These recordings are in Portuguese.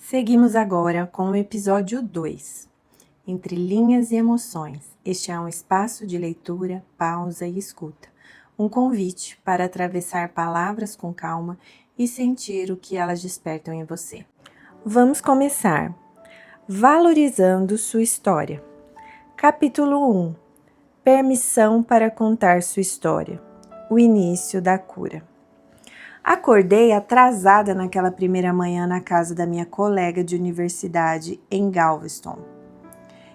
Seguimos agora com o episódio 2, Entre Linhas e Emoções. Este é um espaço de leitura, pausa e escuta. Um convite para atravessar palavras com calma e sentir o que elas despertam em você. Vamos começar. Valorizando sua história. Capítulo 1. Permissão para contar sua história. O início da cura. Acordei atrasada naquela primeira manhã na casa da minha colega de universidade em Galveston.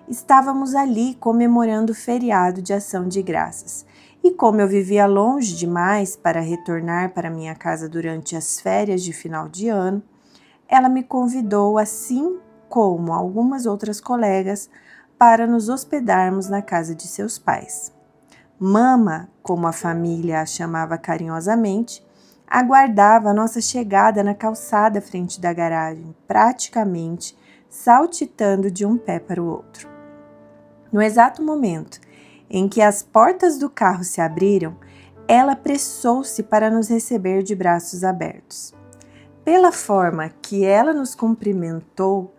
Estávamos ali comemorando o feriado de Ação de Graças. E como eu vivia longe demais para retornar para minha casa durante as férias de final de ano, ela me convidou, assim como algumas outras colegas, para nos hospedarmos na casa de seus pais. Mama, como a família a chamava carinhosamente, aguardava a nossa chegada na calçada à frente da garagem, praticamente saltitando de um pé para o outro. No exato momento em que as portas do carro se abriram, ela apressou-se para nos receber de braços abertos. Pela forma que ela nos cumprimentou,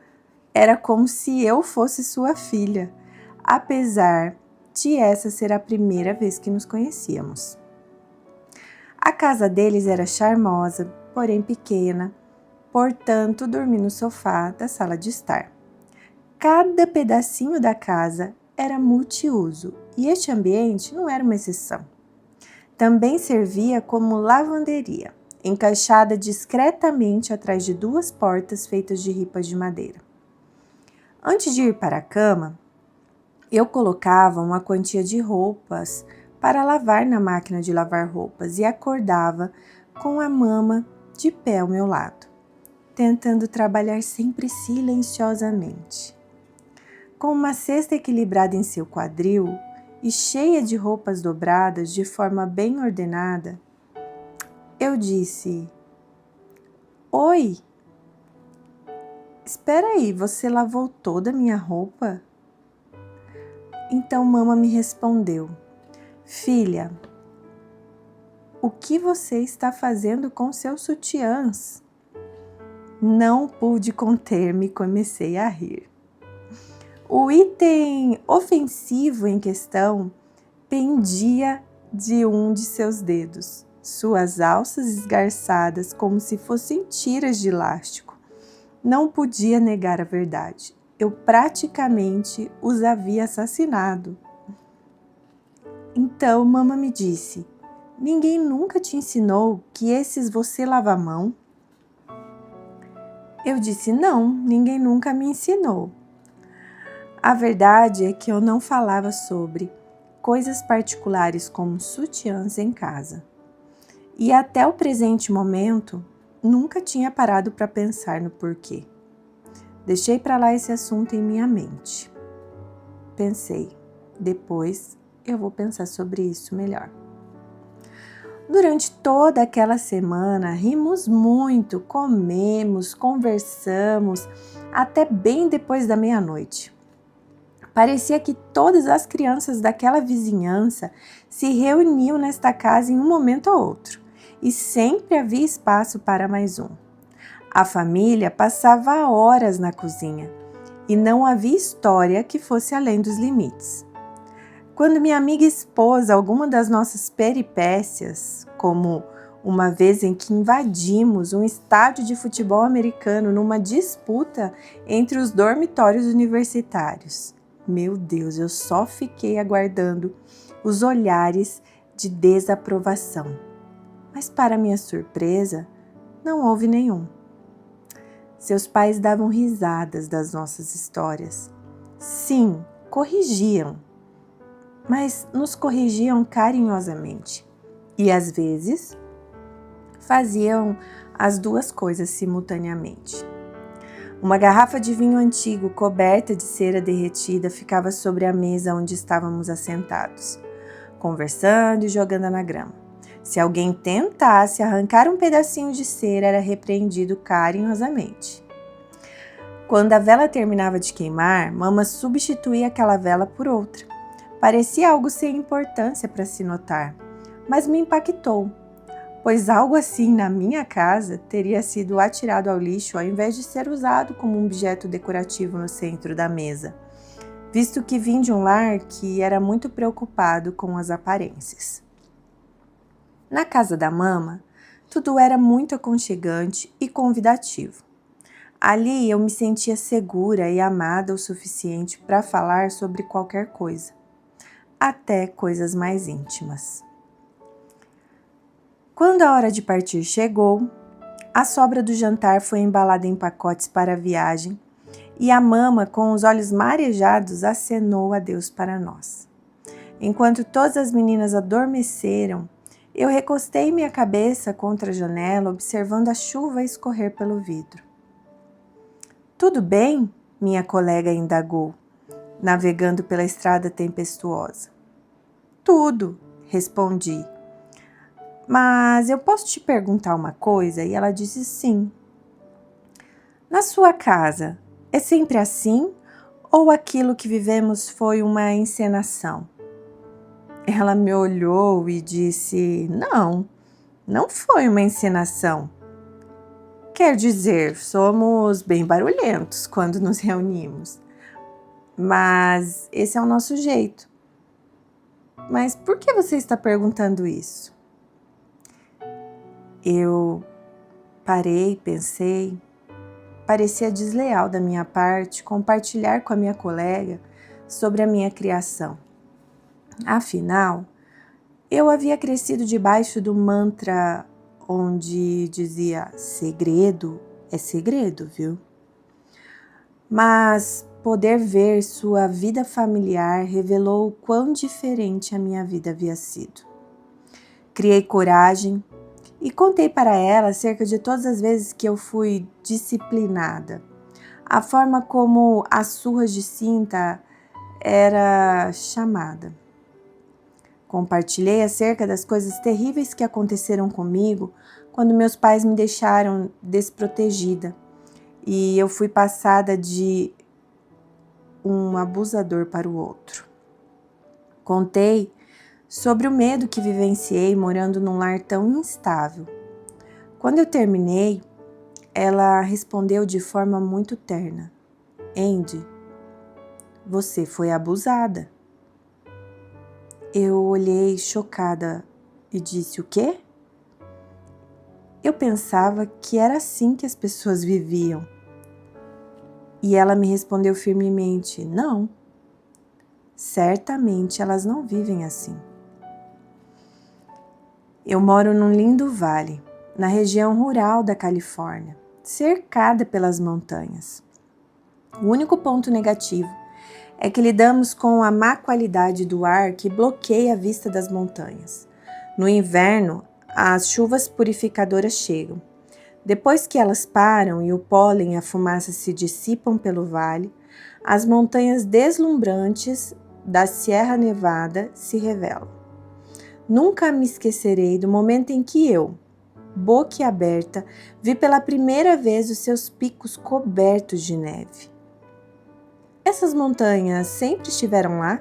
era como se eu fosse sua filha, apesar de essa ser a primeira vez que nos conhecíamos. A casa deles era charmosa, porém pequena, portanto dormi no sofá da sala de estar. Cada pedacinho da casa era multiuso e este ambiente não era uma exceção. Também servia como lavanderia, encaixada discretamente atrás de duas portas feitas de ripas de madeira. Antes de ir para a cama, eu colocava uma quantia de roupas para lavar na máquina de lavar roupas e acordava com a mama de pé ao meu lado, tentando trabalhar sempre silenciosamente. Com uma cesta equilibrada em seu quadril e cheia de roupas dobradas de forma bem ordenada, eu disse: "Oi, espera aí, você lavou toda a minha roupa?" Então mama me respondeu: "Filha, o que você está fazendo com seus sutiãs?" Não pude conter-me e comecei a rir. O item ofensivo em questão pendia de um de seus dedos, suas alças esgarçadas como se fossem tiras de elástico. Não podia negar a verdade. Eu praticamente os havia assassinado. Então, mama me disse: "Ninguém nunca te ensinou que esses você lava a mão?" Eu disse: "Não, ninguém nunca me ensinou." A verdade é que eu não falava sobre coisas particulares como sutiãs em casa. E até o presente momento, nunca tinha parado para pensar no porquê. Deixei para lá esse assunto em minha mente. Pensei, depois eu vou pensar sobre isso melhor. Durante toda aquela semana, rimos muito, comemos, conversamos, até bem depois da meia-noite. Parecia que todas as crianças daquela vizinhança se reuniam nesta casa em um momento ou outro, e sempre havia espaço para mais um. A família passava horas na cozinha, e não havia história que fosse além dos limites. Quando minha amiga expôs alguma das nossas peripécias, como uma vez em que invadimos um estádio de futebol americano numa disputa entre os dormitórios universitários, meu Deus, eu só fiquei aguardando os olhares de desaprovação. Mas, para minha surpresa, não houve nenhum. Seus pais davam risadas das nossas histórias. Sim, corrigiam, mas nos corrigiam carinhosamente. E, às vezes, faziam as duas coisas simultaneamente. Uma garrafa de vinho antigo coberta de cera derretida ficava sobre a mesa onde estávamos assentados, conversando e jogando na grama. Se alguém tentasse arrancar um pedacinho de cera, era repreendido carinhosamente. Quando a vela terminava de queimar, mama substituía aquela vela por outra. Parecia algo sem importância para se notar, mas me impactou. pois algo assim na minha casa teria sido atirado ao lixo ao invés de ser usado como um objeto decorativo no centro da mesa, visto que vim de um lar que era muito preocupado com as aparências. Na casa da mama, tudo era muito aconchegante e convidativo. Ali eu me sentia segura e amada o suficiente para falar sobre qualquer coisa, até coisas mais íntimas. Quando a hora de partir chegou, a sobra do jantar foi embalada em pacotes para a viagem e a mama, com os olhos marejados, acenou adeus para nós. Enquanto todas as meninas adormeceram, eu recostei minha cabeça contra a janela, observando a chuva escorrer pelo vidro. Tudo bem? Minha colega indagou, navegando pela estrada tempestuosa. Tudo, respondi. Mas eu posso te perguntar uma coisa? E ela disse sim. Na sua casa, é sempre assim? Ou aquilo que vivemos foi uma encenação? Ela me olhou e disse, não foi uma encenação. Quer dizer, somos bem barulhentos quando nos reunimos. Mas esse é o nosso jeito. Mas por que você está perguntando isso? Eu parei, pensei. Parecia desleal da minha parte compartilhar com a minha colega sobre a minha criação. Afinal, eu havia crescido debaixo do mantra onde dizia segredo é segredo, viu? Mas poder ver sua vida familiar revelou o quão diferente a minha vida havia sido. Criei coragem e contei para ela acerca de todas as vezes que eu fui disciplinada. A forma como as surras de cinta era chamada. Compartilhei acerca das coisas terríveis que aconteceram comigo quando meus pais me deixaram desprotegida e eu fui passada de um abusador para o outro. Contei sobre o medo que vivenciei morando num lar tão instável. Quando eu terminei, ela respondeu de forma muito terna: Andy, você foi abusada. Eu olhei chocada e disse: o quê? Eu pensava que era assim que as pessoas viviam. E ela me respondeu firmemente: não, certamente elas não vivem assim. Eu moro num lindo vale, na região rural da Califórnia, cercada pelas montanhas. O único ponto negativo é que lidamos com a má qualidade do ar que bloqueia a vista das montanhas. No inverno, as chuvas purificadoras chegam. Depois que elas param e o pólen e a fumaça se dissipam pelo vale, as montanhas deslumbrantes da Sierra Nevada se revelam. Nunca me esquecerei do momento em que eu, boquiaberta, vi pela primeira vez os seus picos cobertos de neve. Essas montanhas sempre estiveram lá?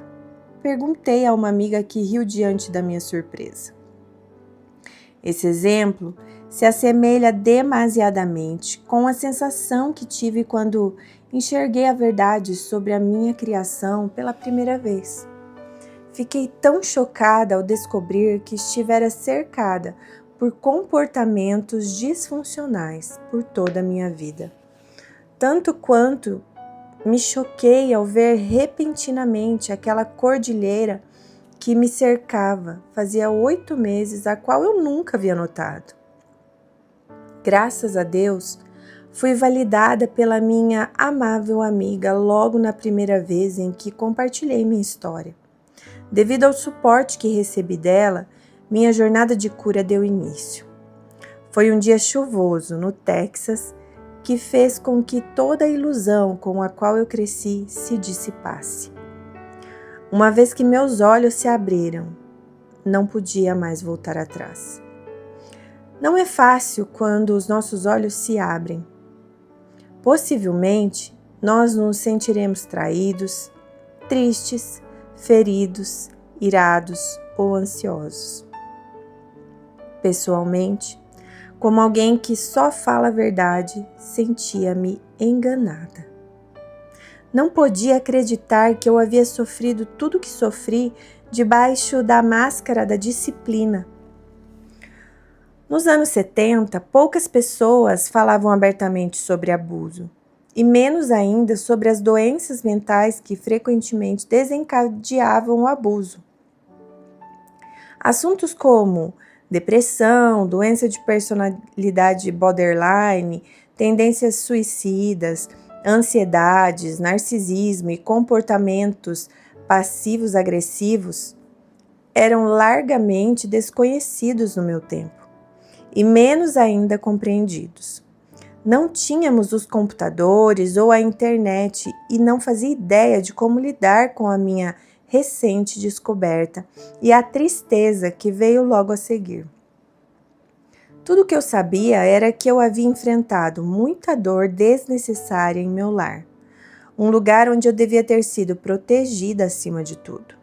Perguntei a uma amiga que riu diante da minha surpresa. Esse exemplo se assemelha demasiadamente com a sensação que tive quando enxerguei a verdade sobre a minha criação pela primeira vez. Fiquei tão chocada ao descobrir que estivera cercada por comportamentos disfuncionais por toda a minha vida. Tanto quanto me choquei ao ver repentinamente aquela cordilheira que me cercava fazia 8 meses, a qual eu nunca havia notado. Graças a Deus, fui validada pela minha amável amiga logo na primeira vez em que compartilhei minha história. Devido ao suporte que recebi dela, minha jornada de cura deu início. Foi um dia chuvoso no Texas que fez com que toda a ilusão com a qual eu cresci se dissipasse. Uma vez que meus olhos se abriram, não podia mais voltar atrás. Não é fácil quando os nossos olhos se abrem. Possivelmente, nós nos sentiremos traídos, tristes, feridos, irados ou ansiosos. pessoalmente, como alguém que só fala a verdade, sentia-me enganada. Não podia acreditar que eu havia sofrido tudo o que sofri debaixo da máscara da disciplina. Nos anos 70, poucas pessoas falavam abertamente sobre abuso, e menos ainda sobre as doenças mentais que frequentemente desencadeavam o abuso. Assuntos como depressão, doença de personalidade borderline, tendências suicidas, ansiedades, narcisismo e comportamentos passivos agressivos eram largamente desconhecidos no meu tempo e menos ainda compreendidos. Não tínhamos os computadores ou a internet e não fazia ideia de como lidar com a minha recente descoberta e a tristeza que veio logo a seguir. Tudo o que eu sabia era que eu havia enfrentado muita dor desnecessária em meu lar, um lugar onde eu devia ter sido protegida acima de tudo.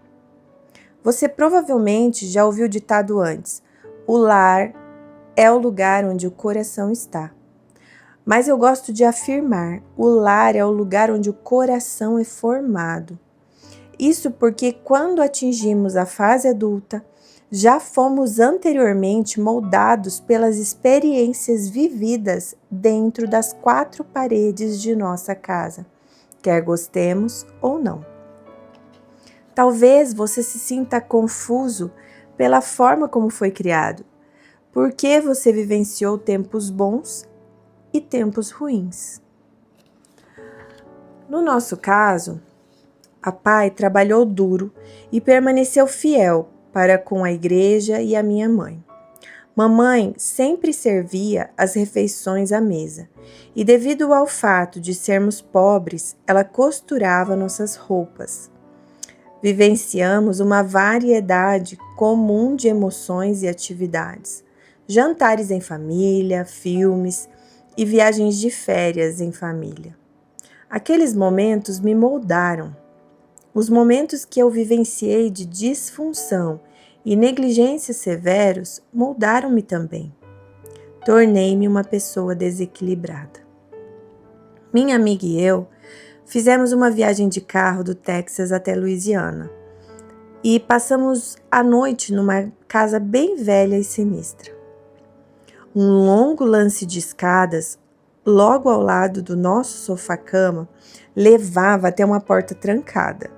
Você provavelmente já ouviu o ditado antes: o lar é o lugar onde o coração está. Mas eu gosto de afirmar: o lar é o lugar onde o coração é formado. Isso porque quando atingimos a fase adulta, já fomos anteriormente moldados pelas experiências vividas dentro das 4 paredes de nossa casa, quer gostemos ou não. Talvez você se sinta confuso pela forma como foi criado, porque você vivenciou tempos bons e tempos ruins. No nosso caso, papai trabalhou duro e permaneceu fiel para com a igreja e a minha mãe. Mamãe sempre servia as refeições à mesa e, devido ao fato de sermos pobres, ela costurava nossas roupas. Vivenciamos uma variedade comum de emoções e atividades, jantares em família, filmes e viagens de férias em família. Aqueles momentos me moldaram. Os momentos que eu vivenciei de disfunção e negligência severos moldaram-me também. Tornei-me uma pessoa desequilibrada. Minha amiga e eu fizemos uma viagem de carro do Texas até Louisiana e passamos a noite numa casa bem velha e sinistra. Um longo lance de escadas, logo ao lado do nosso sofá-cama, levava até uma porta trancada,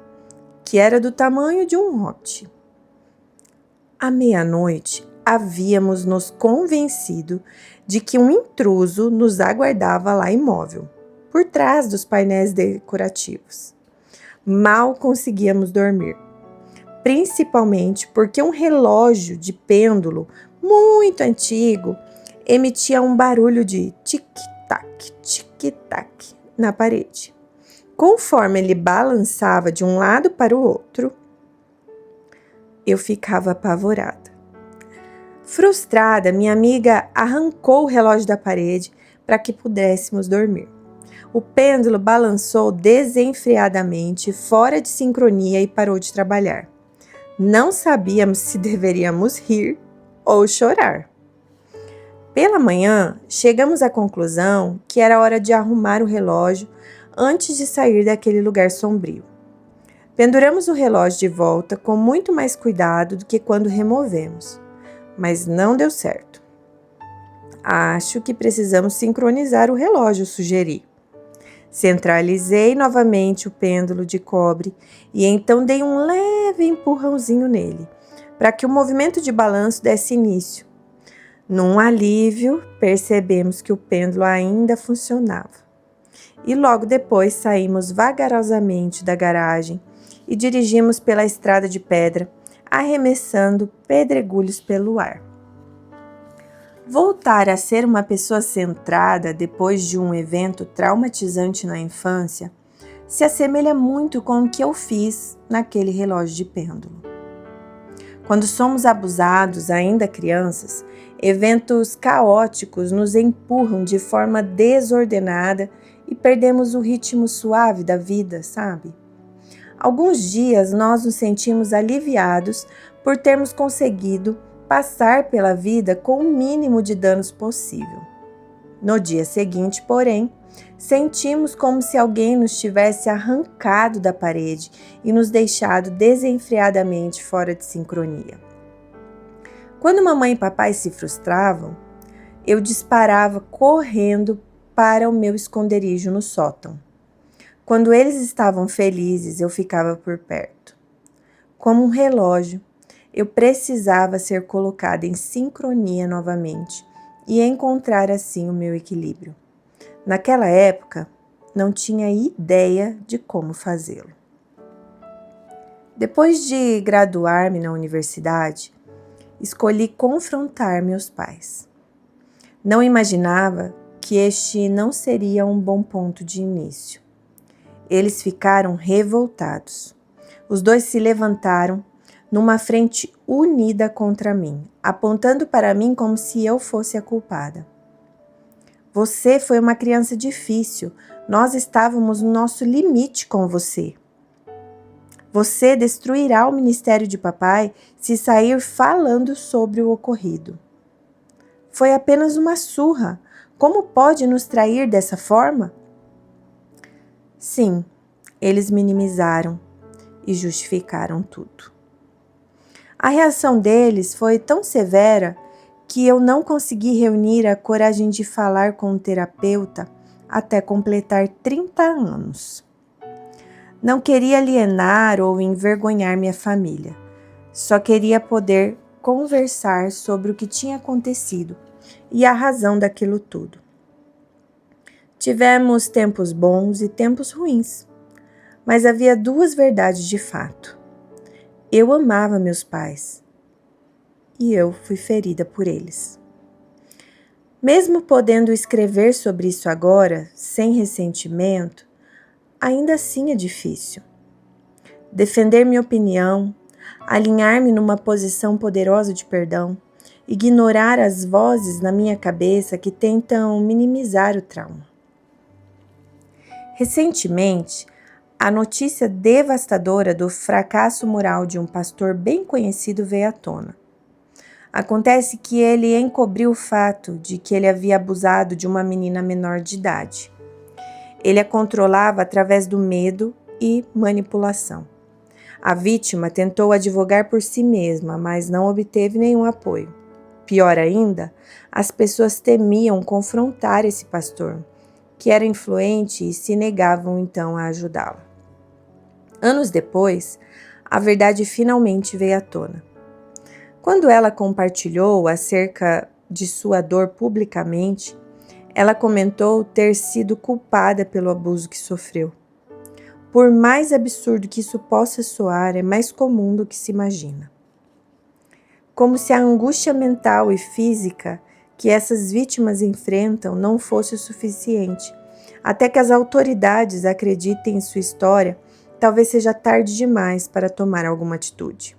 que era do tamanho de um rote. À meia-noite, havíamos nos convencido de que um intruso nos aguardava lá imóvel, por trás dos painéis decorativos. Mal conseguíamos dormir, principalmente porque um relógio de pêndulo muito antigo emitia um barulho de tic-tac, tic-tac na parede. Conforme ele balançava de um lado para o outro, eu ficava apavorada. Frustrada, minha amiga arrancou o relógio da parede para que pudéssemos dormir. O pêndulo balançou desenfreadamente, fora de sincronia, e parou de trabalhar. Não sabíamos se deveríamos rir ou chorar. Pela manhã, chegamos à conclusão que era hora de arrumar o relógio antes de sair daquele lugar sombrio. Penduramos o relógio de volta com muito mais cuidado do que quando removemos, mas não deu certo. Acho que precisamos sincronizar o relógio, sugeri. Centralizei novamente o pêndulo de cobre e então dei um leve empurrãozinho nele, para que o movimento de balanço desse início. Num alívio, percebemos que o pêndulo ainda funcionava. E logo depois saímos vagarosamente da garagem e dirigimos pela estrada de pedra, arremessando pedregulhos pelo ar. Voltar a ser uma pessoa centrada depois de um evento traumatizante na infância se assemelha muito com o que eu fiz naquele relógio de pêndulo. Quando somos abusados, ainda crianças, eventos caóticos nos empurram de forma desordenada e perdemos o ritmo suave da vida, sabe? Alguns dias nós nos sentimos aliviados por termos conseguido passar pela vida com o mínimo de danos possível. No dia seguinte, porém, sentimos como se alguém nos tivesse arrancado da parede e nos deixado desenfreadamente fora de sincronia. Quando mamãe e papai se frustravam, eu disparava correndo para o meu esconderijo no sótão. Quando eles estavam felizes, eu ficava por perto. Como um relógio, eu precisava ser colocada em sincronia novamente e encontrar assim o meu equilíbrio. Naquela época, não tinha ideia de como fazê-lo. Depois de graduar-me na universidade, escolhi confrontar meus pais. Não imaginava que este não seria um bom ponto de início. Eles ficaram revoltados. Os dois se levantaram numa frente unida contra mim, apontando para mim como se eu fosse a culpada. Você foi uma criança difícil. Nós estávamos no nosso limite com você. Você destruirá o ministério de papai se sair falando sobre o ocorrido. Foi apenas uma surra. Como pode nos trair dessa forma? Sim, eles minimizaram e justificaram tudo. A reação deles foi tão severa que eu não consegui reunir a coragem de falar com um terapeuta até completar 30 anos. Não queria alienar ou envergonhar minha família. Só queria poder conversar sobre o que tinha acontecido e a razão daquilo tudo. Tivemos tempos bons e tempos ruins, mas havia duas verdades de fato. Eu amava meus pais e eu fui ferida por eles. Mesmo podendo escrever sobre isso agora, sem ressentimento, ainda assim é difícil. Defender minha opinião, alinhar-me numa posição poderosa de perdão, ignorar as vozes na minha cabeça que tentam minimizar o trauma. Recentemente, a notícia devastadora do fracasso moral de um pastor bem conhecido veio à tona. Acontece que ele encobriu o fato de que ele havia abusado de uma menina menor de idade. Ele a controlava através do medo e manipulação. A vítima tentou advogar por si mesma, mas não obteve nenhum apoio. Pior ainda, as pessoas temiam confrontar esse pastor, que era influente, e se negavam então a ajudá-la. Anos depois, a verdade finalmente veio à tona. Quando ela compartilhou acerca de sua dor publicamente, ela comentou ter sido culpada pelo abuso que sofreu. Por mais absurdo que isso possa soar, é mais comum do que se imagina. Como se a angústia mental e física que essas vítimas enfrentam não fosse o suficiente. Até que as autoridades acreditem em sua história, talvez seja tarde demais para tomar alguma atitude.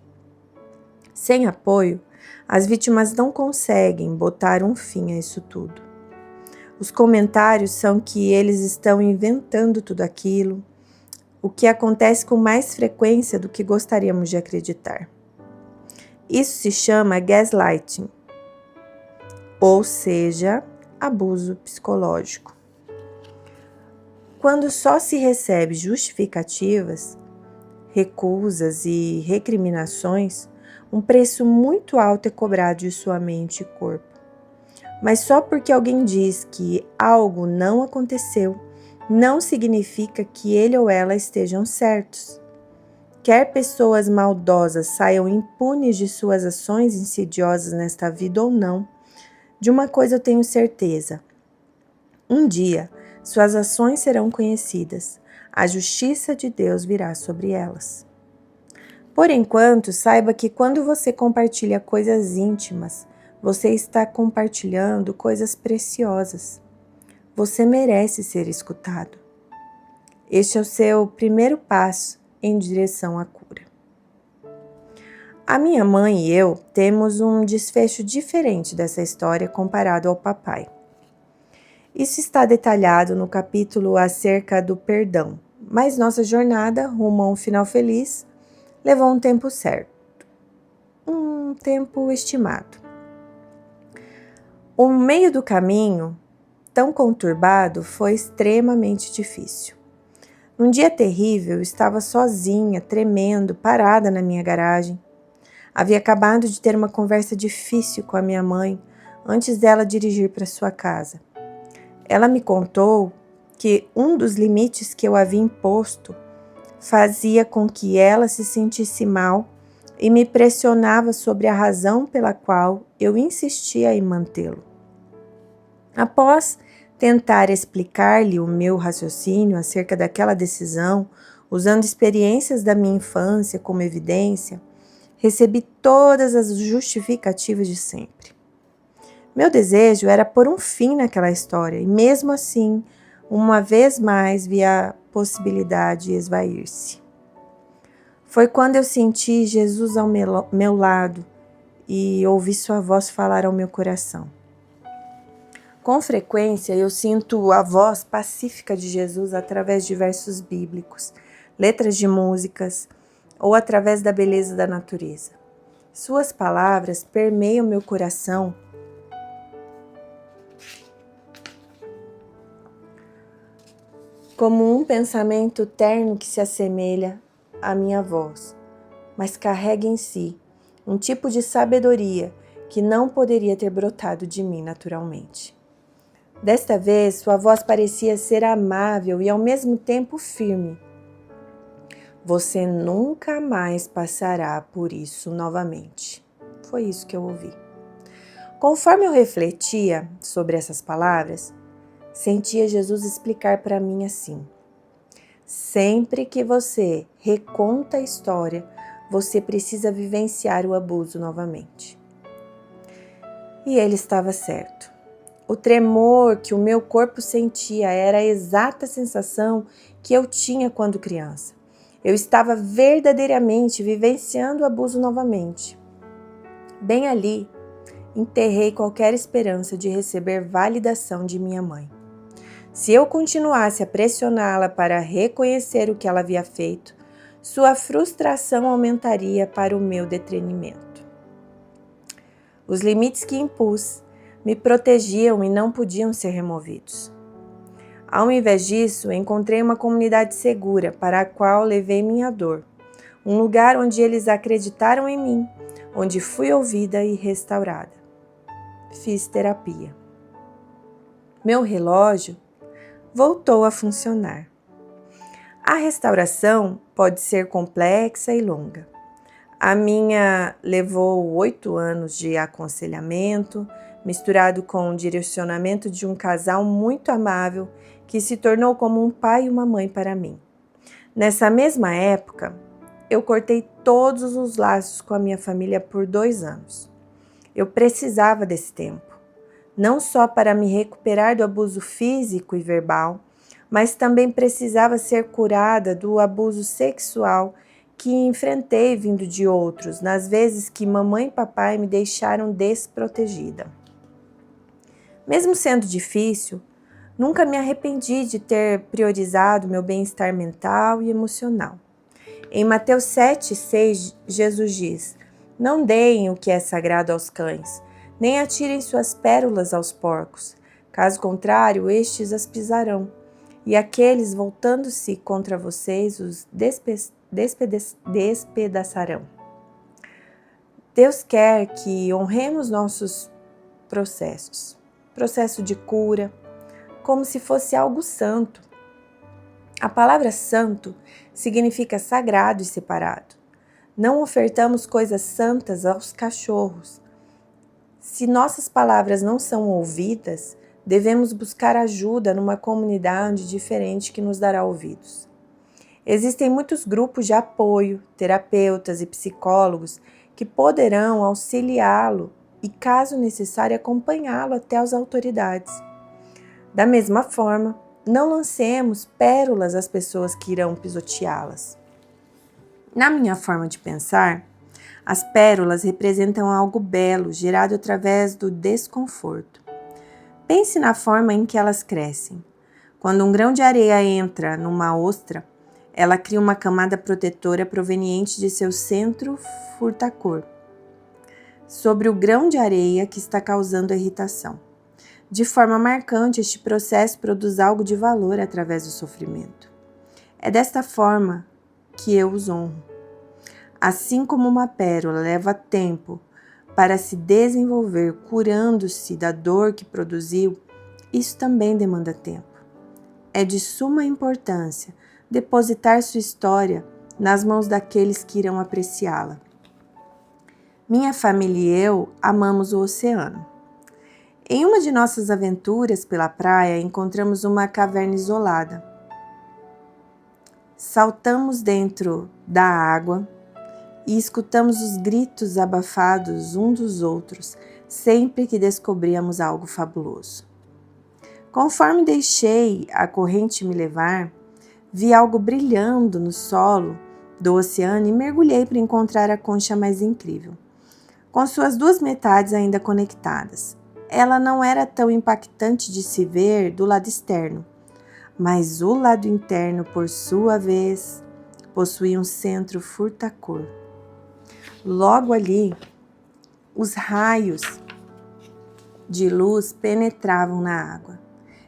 Sem apoio, as vítimas não conseguem botar um fim a isso tudo. Os comentários são que eles estão inventando tudo aquilo, o que acontece com mais frequência do que gostaríamos de acreditar. Isso se chama gaslighting, ou seja, abuso psicológico. Quando só se recebe justificativas, recusas e recriminações, um preço muito alto é cobrado de sua mente e corpo. Mas só porque alguém diz que algo não aconteceu, não significa que ele ou ela estejam certos. Quer pessoas maldosas saiam impunes de suas ações insidiosas nesta vida ou não, de uma coisa eu tenho certeza. Um dia, suas ações serão conhecidas. A justiça de Deus virá sobre elas. Por enquanto, saiba que quando você compartilha coisas íntimas, você está compartilhando coisas preciosas. Você merece ser escutado. Este é o seu primeiro passo em direção à cura. A minha mãe e eu temos um desfecho diferente dessa história comparado ao papai. Isso está detalhado no capítulo acerca do perdão, mas nossa jornada rumo a um final feliz levou um tempo certo. um tempo estimado. O meio do caminho, tão conturbado, foi extremamente difícil. Num dia terrível, eu estava sozinha, tremendo, parada na minha garagem. Havia acabado de ter uma conversa difícil com a minha mãe antes dela dirigir para sua casa. Ela me contou que um dos limites que eu havia imposto fazia com que ela se sentisse mal e me pressionava sobre a razão pela qual eu insistia em mantê-lo. Após tentar explicar-lhe o meu raciocínio acerca daquela decisão, usando experiências da minha infância como evidência, recebi todas as justificativas de sempre. Meu desejo era pôr um fim naquela história e, mesmo assim, uma vez mais vi a possibilidade esvair-se. Foi quando eu senti Jesus ao meu lado e ouvi sua voz falar ao meu coração. Com frequência, eu sinto a voz pacífica de Jesus através de versos bíblicos, letras de músicas ou através da beleza da natureza. Suas palavras permeiam meu coração como um pensamento terno que se assemelha à minha voz, mas carrega em si um tipo de sabedoria que não poderia ter brotado de mim naturalmente. Desta vez, sua voz parecia ser amável e ao mesmo tempo firme. Você nunca mais passará por isso novamente. Foi isso que eu ouvi. Conforme eu refletia sobre essas palavras, sentia Jesus explicar para mim assim: sempre que você reconta a história, você precisa vivenciar o abuso novamente. E ele estava certo. O tremor que o meu corpo sentia era a exata sensação que eu tinha quando criança. Eu estava verdadeiramente vivenciando o abuso novamente. Bem ali, enterrei qualquer esperança de receber validação de minha mãe. Se eu continuasse a pressioná-la para reconhecer o que ela havia feito, sua frustração aumentaria para o meu detrimento. Os limites que impus me protegiam e não podiam ser removidos. Ao invés disso, encontrei uma comunidade segura para a qual levei minha dor, um lugar onde eles acreditaram em mim, onde fui ouvida e restaurada. Fiz terapia. Meu relógio voltou a funcionar. A restauração pode ser complexa e longa. A minha levou 8 anos de aconselhamento, misturado com o direcionamento de um casal muito amável que se tornou como um pai e uma mãe para mim. Nessa mesma época, eu cortei todos os laços com a minha família por 2 anos. Eu precisava desse tempo, não só para me recuperar do abuso físico e verbal, mas também precisava ser curada do abuso sexual que enfrentei vindo de outros, nas vezes que mamãe e papai me deixaram desprotegida. Mesmo sendo difícil, nunca me arrependi de ter priorizado meu bem-estar mental e emocional. Em Mateus 7,6, Jesus diz: não deem o que é sagrado aos cães, nem atirem suas pérolas aos porcos. Caso contrário, estes as pisarão, e aqueles, voltando-se contra vocês, os despedaçarão. Deus quer que honremos nossos processos. Processo de cura, como se fosse algo santo. A palavra santo significa sagrado e separado. Não ofertamos coisas santas aos cachorros. Se nossas palavras não são ouvidas, devemos buscar ajuda numa comunidade diferente que nos dará ouvidos. Existem muitos grupos de apoio, terapeutas e psicólogos que poderão auxiliá-lo e, caso necessário, acompanhá-lo até as autoridades. Da mesma forma, não lancemos pérolas às pessoas que irão pisoteá-las. Na minha forma de pensar, as pérolas representam algo belo gerado através do desconforto. Pense na forma em que elas crescem. Quando um grão de areia entra numa ostra, ela cria uma camada protetora proveniente de seu centro furtacor. sobre o grão de areia que está causando a irritação. De forma marcante, este processo produz algo de valor através do sofrimento. É desta forma que eu os honro. Assim como uma pérola leva tempo para se desenvolver, curando-se da dor que produziu, isso também demanda tempo. É de suma importância depositar sua história nas mãos daqueles que irão apreciá-la. Minha família e eu amamos o oceano. Em uma de nossas aventuras pela praia, encontramos uma caverna isolada. Saltamos dentro da água e escutamos os gritos abafados um dos outros sempre que descobríamos algo fabuloso. Conforme deixei a corrente me levar, vi algo brilhando no solo do oceano e mergulhei para encontrar a concha mais incrível, com suas duas metades ainda conectadas. Ela não era tão impactante de se ver do lado externo, mas o lado interno, por sua vez, possuía um centro furtacor. Logo ali, os raios de luz penetravam na água,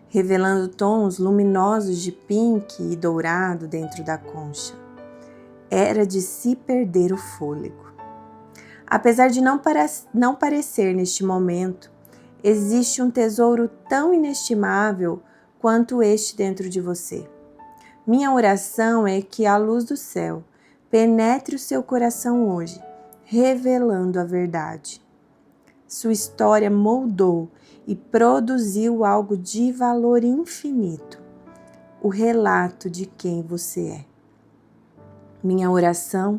revelando tons luminosos de pink e dourado dentro da concha. Era de se perder o fôlego. Apesar de não parecer neste momento, existe um tesouro tão inestimável quanto este dentro de você. Minha oração é que a luz do céu penetre o seu coração hoje, revelando a verdade. Sua história moldou e produziu algo de valor infinito, o relato de quem você é. Minha oração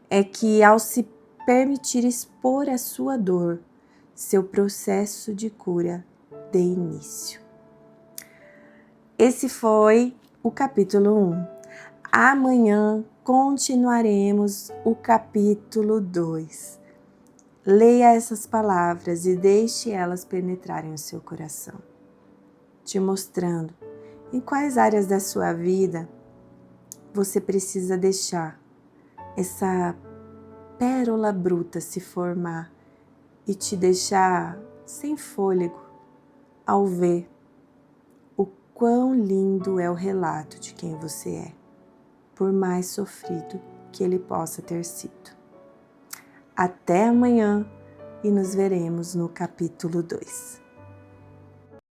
é que, ao se permitir expor a sua dor, seu processo de cura dê início. Esse foi o capítulo 1. Amanhã continuaremos o capítulo 2. Leia essas palavras e deixe elas penetrarem o seu coração, te mostrando em quais áreas da sua vida você precisa deixar essa pérola bruta se formar e te deixar sem fôlego ao ver o quão lindo é o relato de quem você é, por mais sofrido que ele possa ter sido. Até amanhã e nos veremos no capítulo 2.